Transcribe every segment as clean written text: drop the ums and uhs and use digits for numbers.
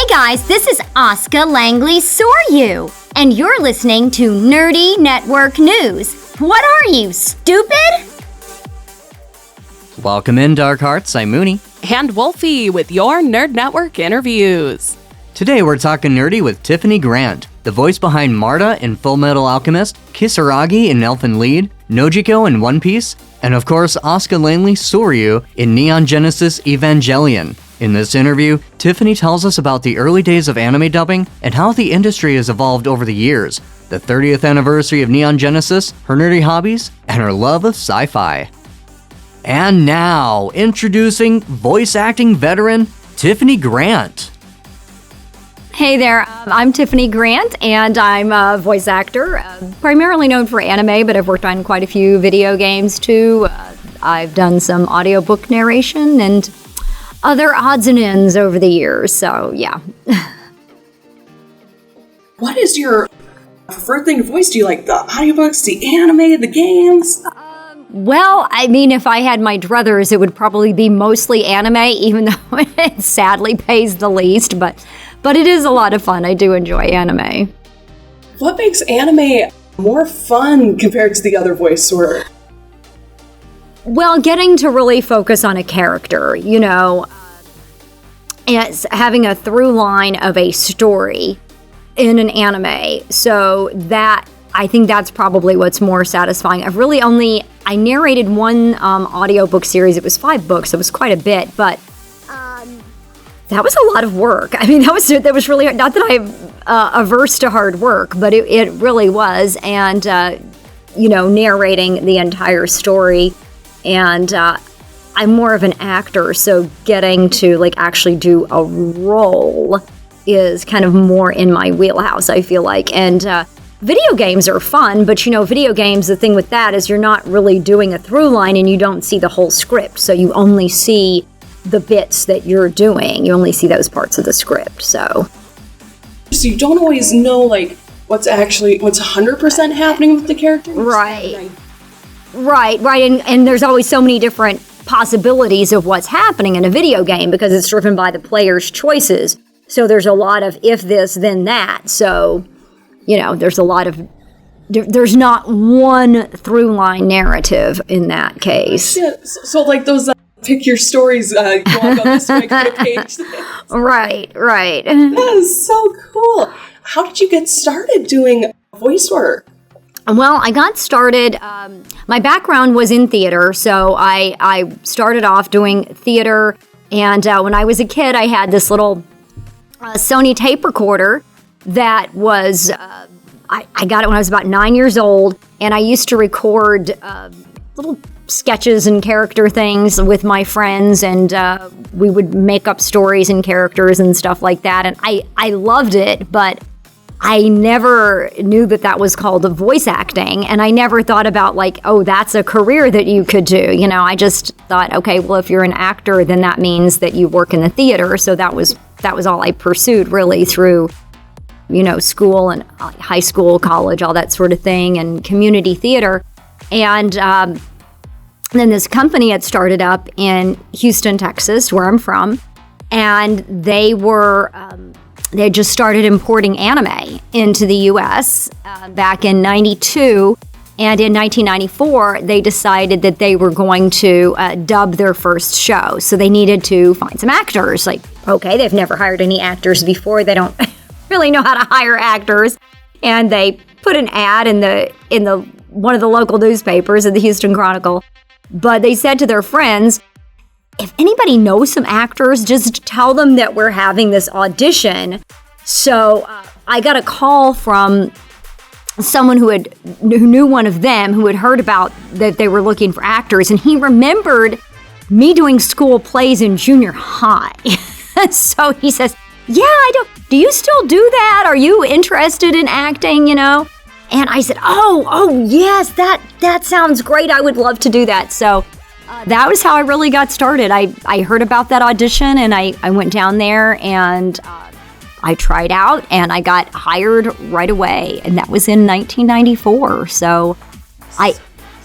guys, this is Asuka Langley Sohryu, and you're listening to Nerdy Network News. What are you, stupid? Welcome in, Dark Hearts. I'm Mooney. And Wolfie with your Nerd Network interviews. Today we're talking nerdy with Tiffany Grant, the voice behind Marta in Full Metal Alchemist, Kisaragi in Elfen Lied, Nojiko in One Piece, and of course Asuka Langley Sohryu in Neon Genesis Evangelion. In this interview, Tiffany tells us about the early days of anime dubbing and how the industry has evolved over the years, the 30th anniversary of Neon Genesis, her nerdy hobbies, and her love of sci-fi. And now, introducing voice acting veteran Tiffany Grant. Hey there, I'm Tiffany Grant, and I'm a voice actor, primarily known for anime, but I've worked on quite a few video games too. I've done some audiobook narration and other odds and ends over the years, so yeah. What is your preferred thing to voice? Do you like the audiobooks, the anime, the games? Well, I mean, if I had my druthers, it would probably be mostly anime, even though it sadly pays the least, but it is a lot of fun. I do enjoy anime. What makes anime more fun compared to the other voice work? Well, getting to really focus on a character, you know, it's having a through line of a story in an anime. So that, I think that's probably what's more satisfying. I narrated one audiobook series. It was 5 books. It was quite a bit, but that was a lot of work. I mean, that was really, not that I'm averse to hard work, but it really was. And, narrating the entire story. And I'm more of an actor, so getting to actually do a role is kind of more in my wheelhouse, I feel like. And video games are fun, but video games, the thing with that is you're not really doing a through line and you don't see the whole script. So you only see the bits that you're doing. You only see those parts of the script, so you don't always know, what's 100% happening with the character? Right. And there's always so many different possibilities of what's happening in a video game because it's driven by the player's choices. So there's a lot of if this, then that. So, there's a lot of... There's not one through-line narrative in that case. Yeah, so those pick your stories, you want to go this way, go to page. Right. That is so cool. How did you get started doing voice work? Well, I got started, my background was in theater, so I started off doing theater, and when I was a kid, I had this little Sony tape recorder that was, I got it when I was about 9 years old, and I used to record little sketches and character things with my friends, and we would make up stories and characters and stuff like that, and I loved it, but I never knew that was called voice acting, and I never thought about that's a career that you could do. I just thought, okay, well, if you're an actor, then that means that you work in the theater. So that was all I pursued really through, school and high school, college, all that sort of thing, and community theater. And then this company had started up in Houston, Texas, where I'm from, and they had just started importing anime into the U.S. Back in 92, and in 1994, they decided that they were going to dub their first show. So they needed to find some actors. Okay, they've never hired any actors before. They don't really know how to hire actors, and they put an ad in the one of the local newspapers, in the Houston Chronicle. But they said to their friends, if anybody knows some actors, just tell them that we're having this audition. So I got a call from someone who knew one of them, who had heard about that they were looking for actors, and he remembered me doing school plays in junior high. So he says, yeah, do you still do that? Are you interested in acting, And I said, oh yes, that sounds great. I would love to do that. So that was how I really got started. I heard about that audition, and I went down there, and I tried out, and I got hired right away, and that was in 1994. So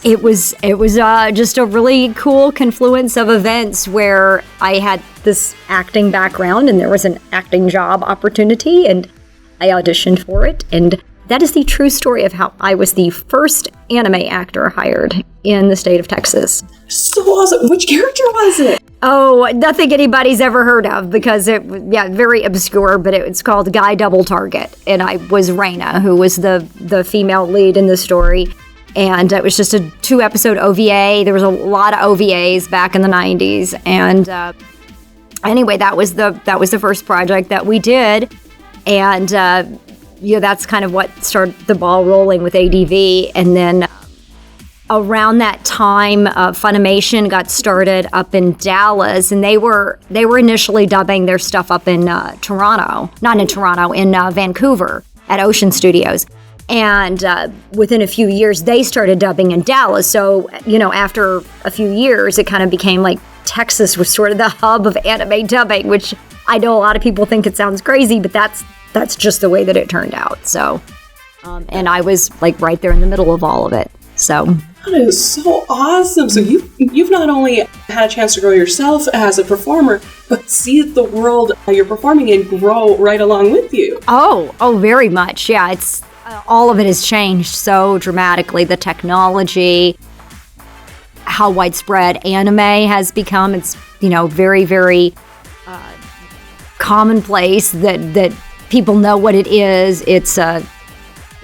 It was just a really cool confluence of events where I had this acting background and there was an acting job opportunity and I auditioned for it. And that is the true story of how I was the first anime actor hired in the state of Texas. So awesome. Which character was it? Oh, nothing anybody's ever heard of because very obscure, but it's called Guy Double Target. And I was Raina, who was the female lead in the story. And it was just a 2-episode OVA. There was a lot of OVAs back in the 90s. And anyway, that was the first project that we did. And that's kind of what started the ball rolling with ADV. And then around that time, Funimation got started up in Dallas, and they were initially dubbing their stuff up in Toronto, not in Toronto, in Vancouver at Ocean Studios. And within a few years, they started dubbing in Dallas. So, after a few years, it kind of became like Texas was sort of the hub of anime dubbing, which I know a lot of people think it sounds crazy, but that's just the way that it turned out. So, and I was like right there in the middle of all of it. So that is so awesome. So you've not only had a chance to grow yourself as a performer, but see the world you're performing in grow right along with you. Oh, very much. Yeah, it's all of it has changed so dramatically. The technology, how widespread anime has become. It's very, very commonplace that people know what it is. It's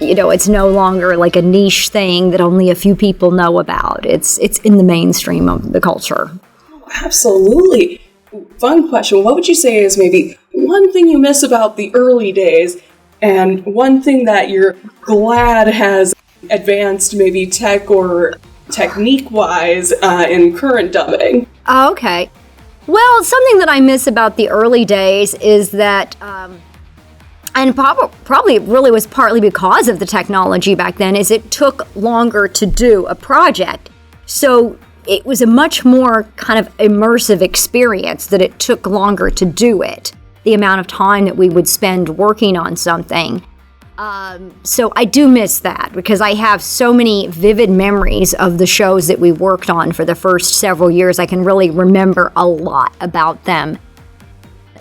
it's no longer like a niche thing that only a few people know about. It's in the mainstream of the culture. Oh, absolutely. Fun question. What would you say is maybe one thing you miss about the early days and one thing that you're glad has advanced maybe tech or technique-wise in current dubbing? Okay. Well, something that I miss about the early days is that and probably it really was partly because of the technology back then, is it took longer to do a project. So it was a much more kind of immersive experience that it took longer to do it, the amount of time that we would spend working on something. So I do miss that because I have so many vivid memories of the shows that we worked on for the first several years. I can really remember a lot about them.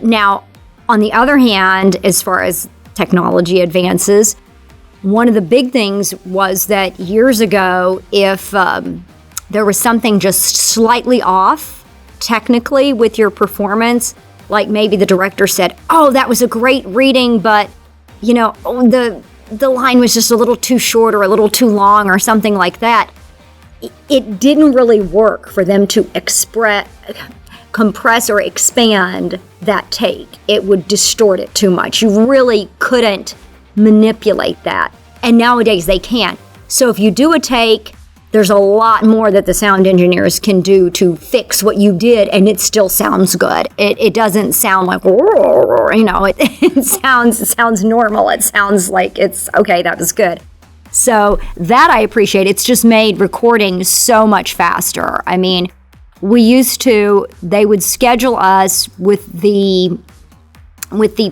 Now, on the other hand, as far as technology advances, one of the big things was that years ago, if there was something just slightly off technically with your performance, like maybe the director said, "Oh, that was a great reading, but the line was just a little too short or a little too long or something like that," it didn't really work for them to compress or expand that take. It would distort it too much. You really couldn't manipulate that. And nowadays they can. So if you do a take, there's a lot more that the sound engineers can do to fix what you did, and it still sounds good. It doesn't sound like, it sounds normal. It sounds like it's, okay, that was good. So that I appreciate. It's just made recording so much faster. I mean, they would schedule us with the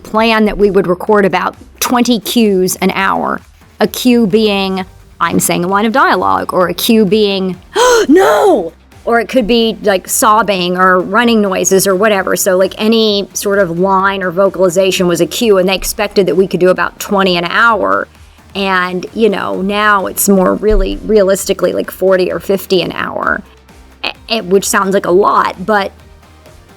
plan that we would record about 20 cues an hour. A cue being, I'm saying a line of dialogue, or a cue being, oh, no! Or it could be like sobbing or running noises or whatever. So like any sort of line or vocalization was a cue, and they expected that we could do about 20 an hour. And, now it's more really realistically like 40 or 50 an hour. Which sounds like a lot, but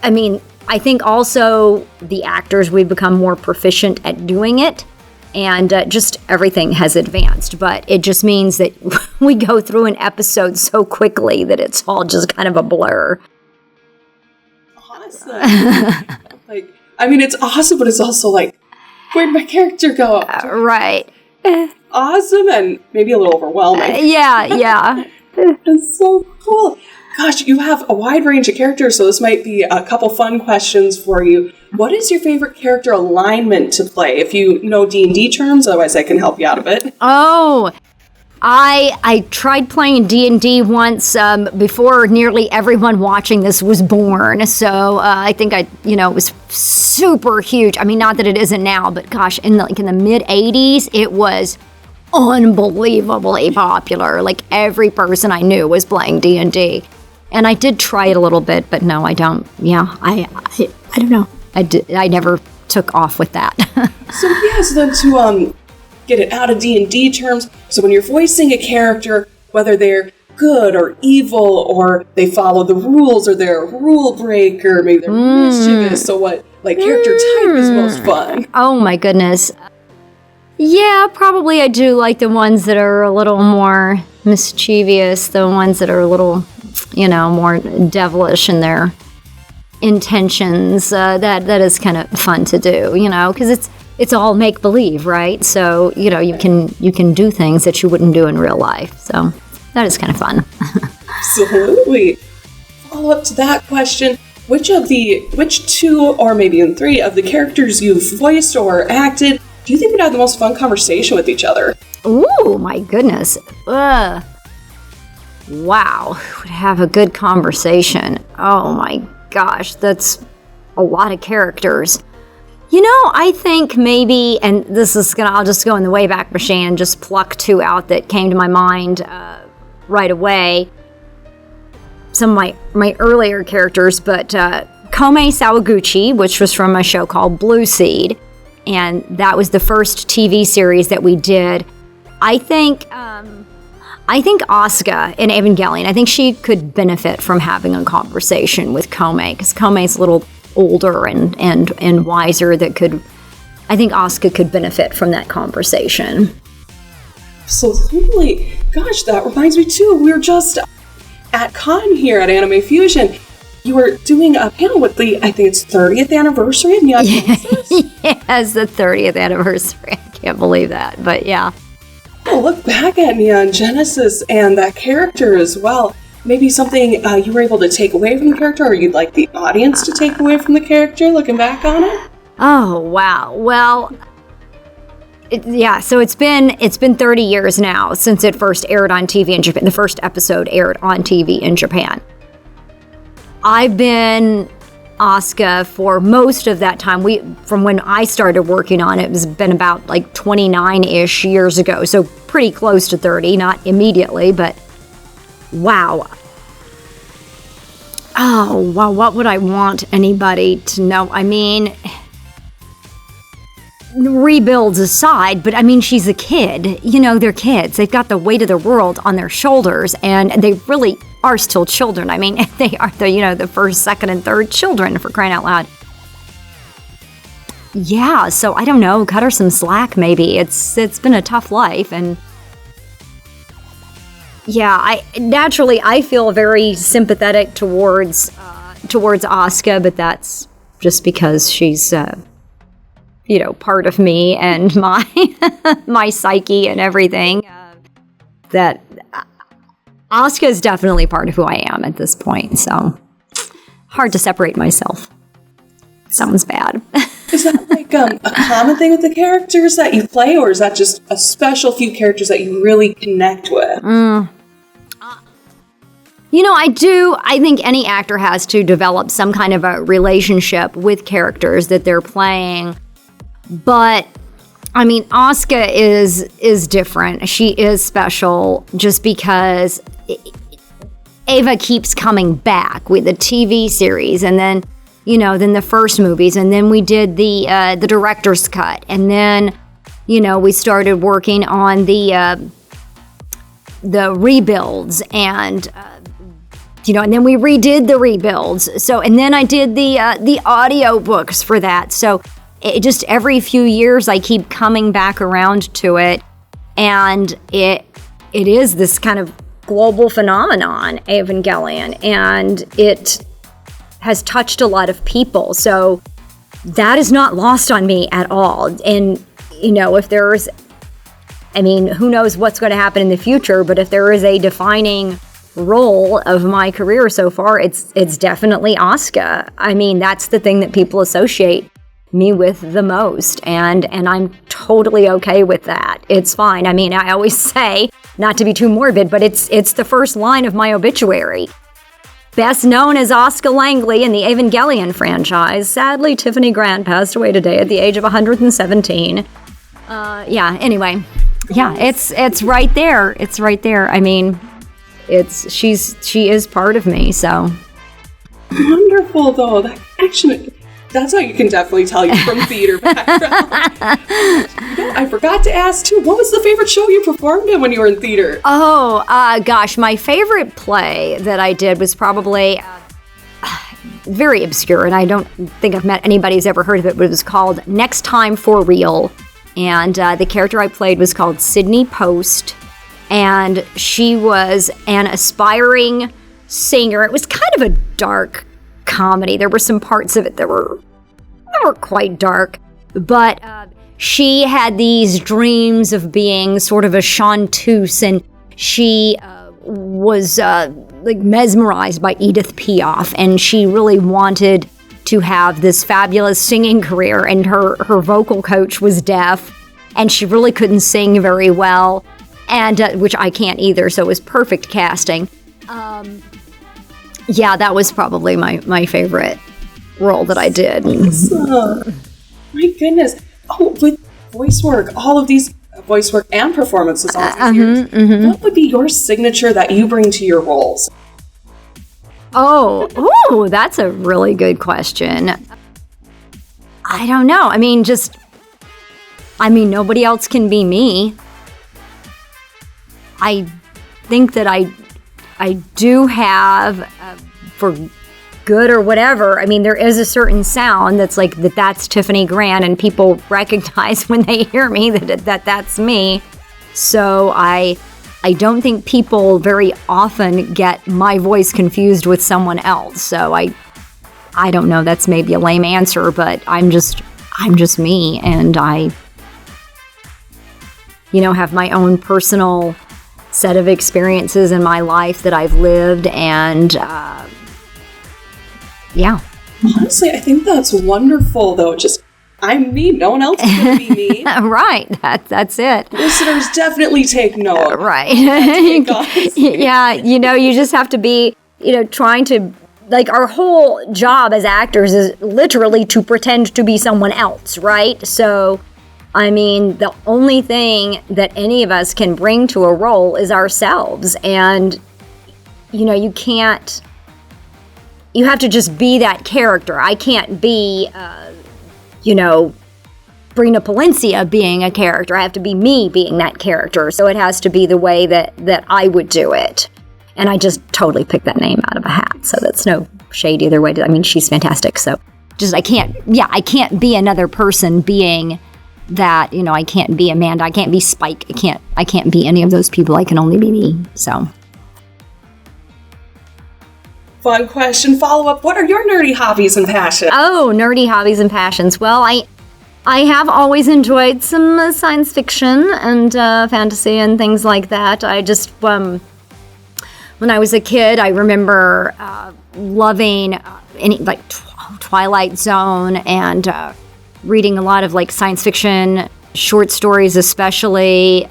I mean, I think also the actors, we've become more proficient at doing it, and just everything has advanced, but it just means that we go through an episode so quickly that it's all just kind of a blur. Awesome. It's awesome, but it's also like, where'd my character go? Right. Awesome, and maybe a little overwhelming. Yeah. It's so cool. Gosh, you have a wide range of characters, so this might be a couple fun questions for you. What is your favorite character alignment to play? If you know D&D terms, otherwise I can help you out a bit. Oh, I tried playing D&D once before nearly everyone watching this was born. So I think it was super huge. I mean, not that it isn't now, but gosh, in the mid 80s, it was unbelievably popular. Like every person I knew was playing D&D. And I did try it a little bit, but no, I don't. Yeah, I don't know. I never took off with that. So then to get it out of D&D terms, so when you're voicing a character, whether they're good or evil, or they follow the rules, or they're a rule breaker, maybe they're mischievous, so what character type is most fun? Oh my goodness. Yeah, probably I do like the ones that are a little more mischievous, the ones that are a little, more devilish in their intentions. That is kind of fun to do, because it's all make believe, right? So you can do things that you wouldn't do in real life. So that is kind of fun. Absolutely. Follow up to that question: which two, or maybe even three, of the characters you've voiced or acted do you think would have the most fun conversation with each other? Ooh, my goodness. Wow, would have a good conversation. Oh my gosh, that's a lot of characters. I think maybe, and I'll just go in the Wayback Machine and just pluck two out that came to my mind right away. Some of my earlier characters, but Komei Sawaguchi, which was from a show called Blue Seed, and that was the first TV series that we did. I think Asuka in Evangelion, I think she could benefit from having a conversation with Komei, because Komei's a little older and wiser. I think Asuka could benefit from that conversation. Absolutely. Gosh, that reminds me too. We were just at Con here at Anime Fusion. You were doing a panel with I think it's 30th anniversary of Neon Genesis? Yes, the 30th anniversary. I can't believe that, but yeah. Oh, look back at Neon Genesis and that character as well. Maybe something you were able to take away from the character, or you'd like the audience to take away from the character, looking back on it? Oh, wow. Well, so it's been 30 years now since it first aired on TV in Japan. The first episode aired on TV in Japan. I've been Asuka for most of that time. From when I started working on it, it's been about 29-ish years ago, so pretty close to 30, not immediately, but wow. Oh, wow, what would I want anybody to know? I mean, rebuilds aside, but I mean, she's a kid. They're kids. They've got the weight of the world on their shoulders, and they really are still children. I mean, they are the first, second, and third children, for crying out loud. Yeah, so I don't know, cut her some slack maybe. It's been a tough life, and yeah, I feel very sympathetic towards Asuka, but that's just because she's part of me and my my psyche and everything. That Asuka is definitely part of who I am at this point, so hard to separate myself. Sounds bad. Is that a common thing with the characters that you play, or is that just a special few characters that you really connect with? I think any actor has to develop some kind of a relationship with characters that they're playing. But I mean, Asuka is different. She is special just because Eva keeps coming back with the TV series, and then the first movies, and then we did the director's cut, and then we started working on the rebuilds, and and then we redid the rebuilds. So, and then I did the audio books for that. So it just every few years I keep coming back around to it, and it is this kind of global phenomenon, Evangelion, and it has touched a lot of people. So that is not lost on me at all. And if there's, who knows what's going to happen in the future, but if there is a defining role of my career so far, it's definitely Asuka. That's the thing that people associate me with the most, and I'm totally okay with that. It's fine. I always say, not to be too morbid, but it's the first line of my obituary. Best known as Asuka Langley in the Evangelion franchise. Sadly, Tiffany Grant passed away today at the age of 117. Anyway. Yeah, it's right there. It's right there. I mean, she is part of me, so. Wonderful, though. That action, that's how you can definitely tell you from theater background. I forgot to ask, too, what was the favorite show you performed in when you were in theater? Oh, gosh, my favorite play that I did was probably very obscure, and I don't think I've met anybody who's ever heard of it, but it was called Next Time for Real, and the character I played was called Sydney Post, and she was an aspiring singer. It was kind of a dark comedy. There were some parts of it that were quite dark, but she had these dreams of being sort of a chanteuse, and she was like mesmerized by Edith Piaf, and she really wanted to have this fabulous singing career, and her vocal coach was deaf, and she really couldn't sing very well, and which I can't either, so it was perfect casting. Yeah, that was probably my favorite role that I did. My goodness. Oh, with voice work, all of these voice work and performances all these years, what would be your signature that you bring to your roles? Oh, that's a really good question. I don't know. I mean, nobody else can be me. I think that I do have, for good or whatever, I mean, there is a certain sound that's like, that's Tiffany Grant, and people recognize when they hear me that that's me. So I don't think people very often get my voice confused with someone else. So I don't know, that's maybe a lame answer, but I'm just me, and I, have my own personal set of experiences in my life that I've lived, and yeah. Honestly, I think that's wonderful, though. Just, I'm me. No one else is going to be me. Right. That's it. Listeners, definitely take note. Right. Yeah. You just have to be, trying to, like, our whole job as actors is literally to pretend to be someone else, right? So, I mean, the only thing that any of us can bring to a role is ourselves. And, you have to just be that character. I can't be, Brina Palencia being a character. I have to be me being that character. So it has to be the way that I would do it. And I just totally picked that name out of a hat. So that's no shade either way. I mean, she's fantastic. So I can't be another person being that, I can't be Amanda. I can't be Spike. I can't be any of those people. I can only be me. So. Fun question, follow-up. What are your nerdy hobbies and passions? Oh, nerdy hobbies and passions. Well, I have always enjoyed some science fiction and fantasy and things like that. I just, when I was a kid, I remember loving Twilight Zone and reading a lot of science fiction, short stories especially,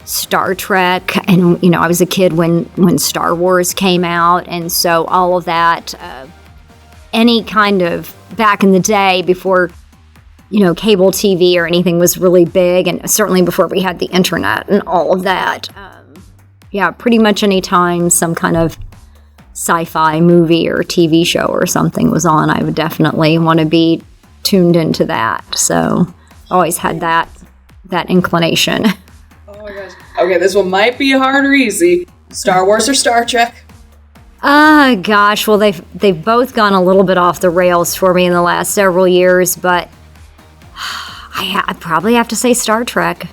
Star Trek, and I was a kid when Star Wars came out, and so all of that, any kind of back in the day before cable TV or anything was really big, and certainly before we had the internet and all of that, pretty much any time some kind of sci-fi movie or TV show or something was on, I would definitely want to be tuned into that. So always had that inclination. Oh my gosh. Okay, this one might be hard or easy. Star Wars or Star Trek? Gosh, well, they've both gone a little bit off the rails for me in the last several years, but I probably have to say Star Trek,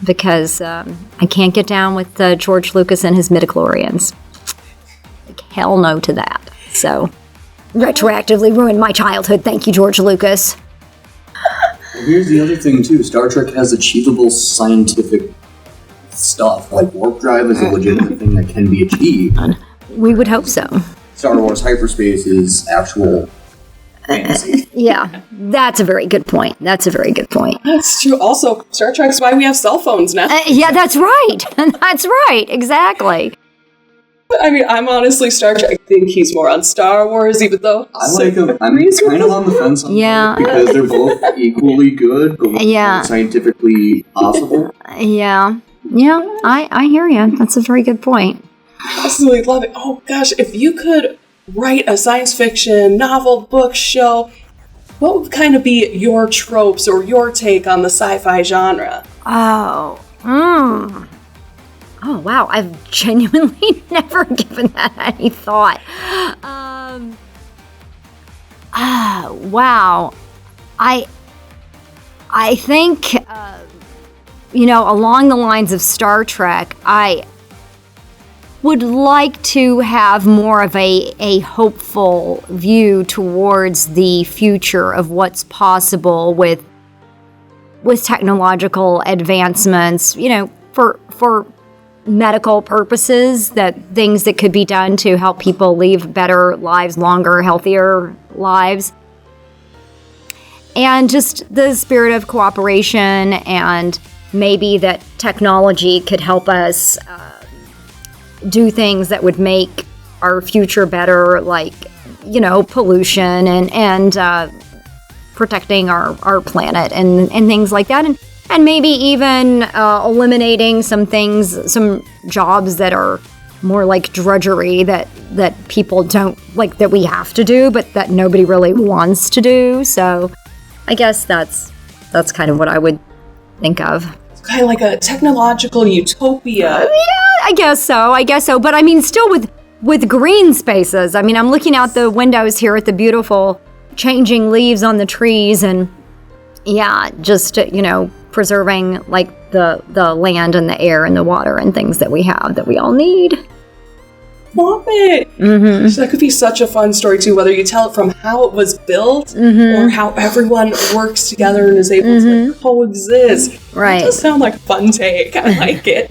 because I can't get down with George Lucas and his midichlorians. Hell no to that. So, retroactively ruined my childhood. Thank you, George Lucas. Well, here's the other thing, too. Star Trek has achievable scientific stuff. Like, warp drive is a legitimate thing that can be achieved. We would hope so. Star Wars hyperspace is actual fantasy. Yeah, that's a very good point. That's True. Also, Star Trek's why we have cell phones now. Yeah, that's right. That's right. Exactly. I mean, I'm honestly Star Trek. I think he's more on Star Wars, even though I'm kind of on the fence on Yeah. both because they're both equally good, but Yeah. scientifically possible. Yeah. Yeah, I hear you. That's a very good point. absolutely love it. Oh gosh, if you could write a science fiction novel, book, show, what would kind of be your tropes or your take on the sci-fi genre? Oh. Oh, wow. I've genuinely never given that any thought. Wow. I think, along the lines of Star Trek, I would like to have more of a hopeful view towards the future of what's possible with technological advancements, for medical purposes, that things that could be done to help people live better lives, longer, healthier lives. And just the spirit of cooperation, and maybe that technology could help us do things that would make our future better, like, pollution and protecting our planet and things like that. And maybe even eliminating some jobs that are more like drudgery that people don't like, that we have to do, but that nobody really wants to do. So I guess that's kind of what I would think of. It's kind of like a technological utopia. Yeah, I guess so. But I mean, still with green spaces. I mean, I'm looking out the windows here at the beautiful changing leaves on the trees, and yeah, just, preserving like the land and the air and the water and things that we have that we all need. Love it. Mm-hmm. So that could be such a fun story too, whether you tell it from how it was built or how everyone works together and is able to coexist. Right. It does sound like a fun take. I like it.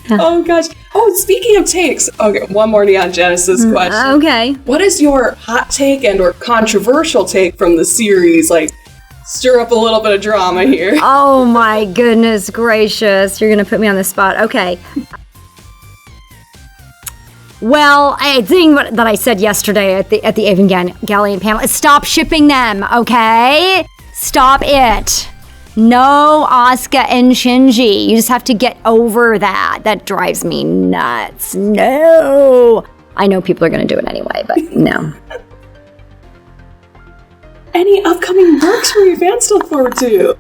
Oh gosh. Oh, speaking of takes, okay, one more Neon Genesis question. Okay. What is your hot take and or controversial take from the series? Like, stir up a little bit of drama here. Oh my goodness gracious. You're going to put me on the spot. Okay. Well, a thing that I said yesterday at the Evangelion panel is stop shipping them, okay? Stop it. No Asuka and Shinji. You just have to get over that. That drives me nuts. No. I know people are going to do it anyway, but no. Any upcoming works for your fans to look forward to?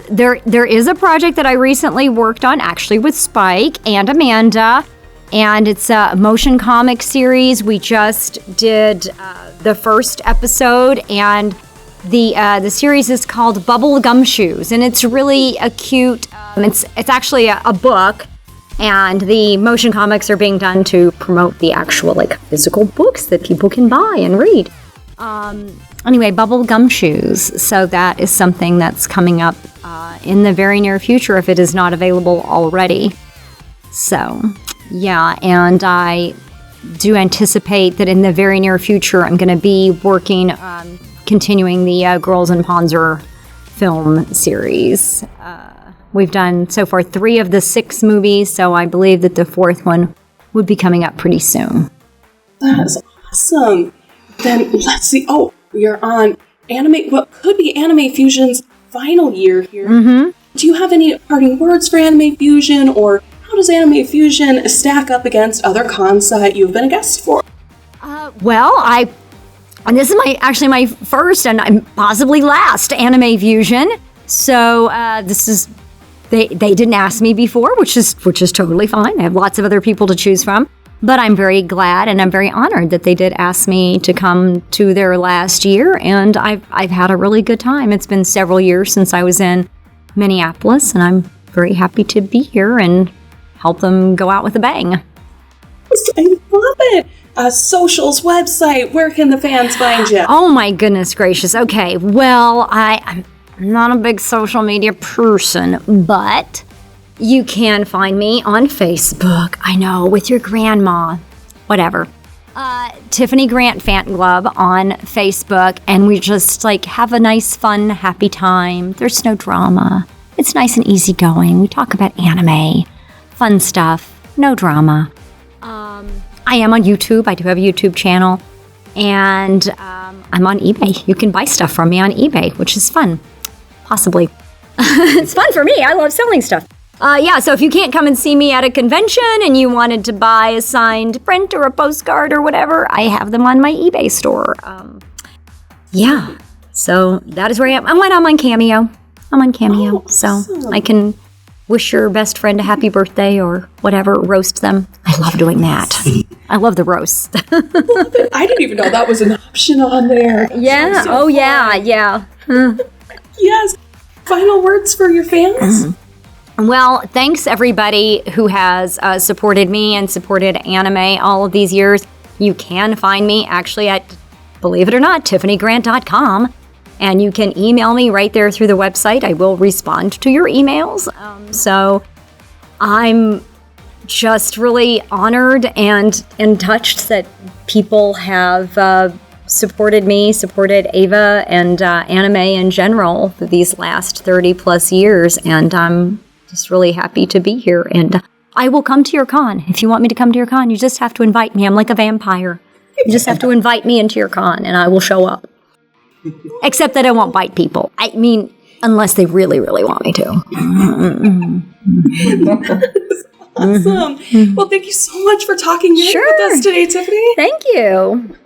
There is a project that I recently worked on, actually with Spike and Amanda, and it's a motion comic series. We just did the first episode, and the series is called Bubble Gumshoes, and it's really a cute. It's actually a book, and the motion comics are being done to promote the actual physical books that people can buy and read. Anyway, Bubble Gumshoes. So that is something that's coming up in the very near future, if it is not available already. So, yeah, and I do anticipate that in the very near future, I'm going to be working, continuing the Girls in Panzer film series. We've done so far 3 of the 6 movies, so I believe that the 4th one would be coming up pretty soon. That is awesome. Then let's see. Oh, we are on what could be Anime Fusion's final year here. Mm-hmm. Do you have any parting words for Anime Fusion, or how does Anime Fusion stack up against other cons that you've been a guest for? And this is my first and possibly last Anime Fusion. So this is. They didn't ask me before, which is totally fine. I have lots of other people to choose from. But I'm very glad and I'm very honored that they did ask me to come to their last year, and I've had a really good time. It's been several years since I was in Minneapolis, and I'm very happy to be here and help them go out with a bang. I love it. Socials, website, where can the fans find you? Oh my goodness gracious. Okay, well, I'm not a big social media person, but you can find me on Facebook. I know, with your grandma. Whatever. Tiffany Grant Fan Club on Facebook, and we just have a nice, fun, happy time. There's no drama. It's nice and easygoing. We talk about anime, fun stuff, no drama. I am on YouTube. I do have a YouTube channel. And I'm on eBay. You can buy stuff from me on eBay, which is fun. Possibly. It's fun for me. I love selling stuff. So if you can't come and see me at a convention and you wanted to buy a signed print or a postcard or whatever, I have them on my eBay store. So that is where I am. I'm on Cameo. So I can wish your best friend a happy birthday or whatever, roast them. I love doing that. I love the roast. I didn't even know that was an option on there. Yeah. So fun. Yeah. Yes. Final words for your fans? Well, thanks everybody who has supported me and supported anime all of these years. You can find me actually at, believe it or not, tiffanygrant.com. And you can email me right there through the website. I will respond to your emails. So I'm just really honored and touched that people have supported me, supported Ava and anime in general for these last 30 plus years. And I'm just really happy to be here. And I will come to your con. If you want me to come to your con, you just have to invite me. I'm like a vampire. You just have to invite me into your con and I will show up. Except that I won't bite people. I mean, unless they really, really want me to. Awesome. Well, thank you so much for talking with us today, Tiffany. Thank you.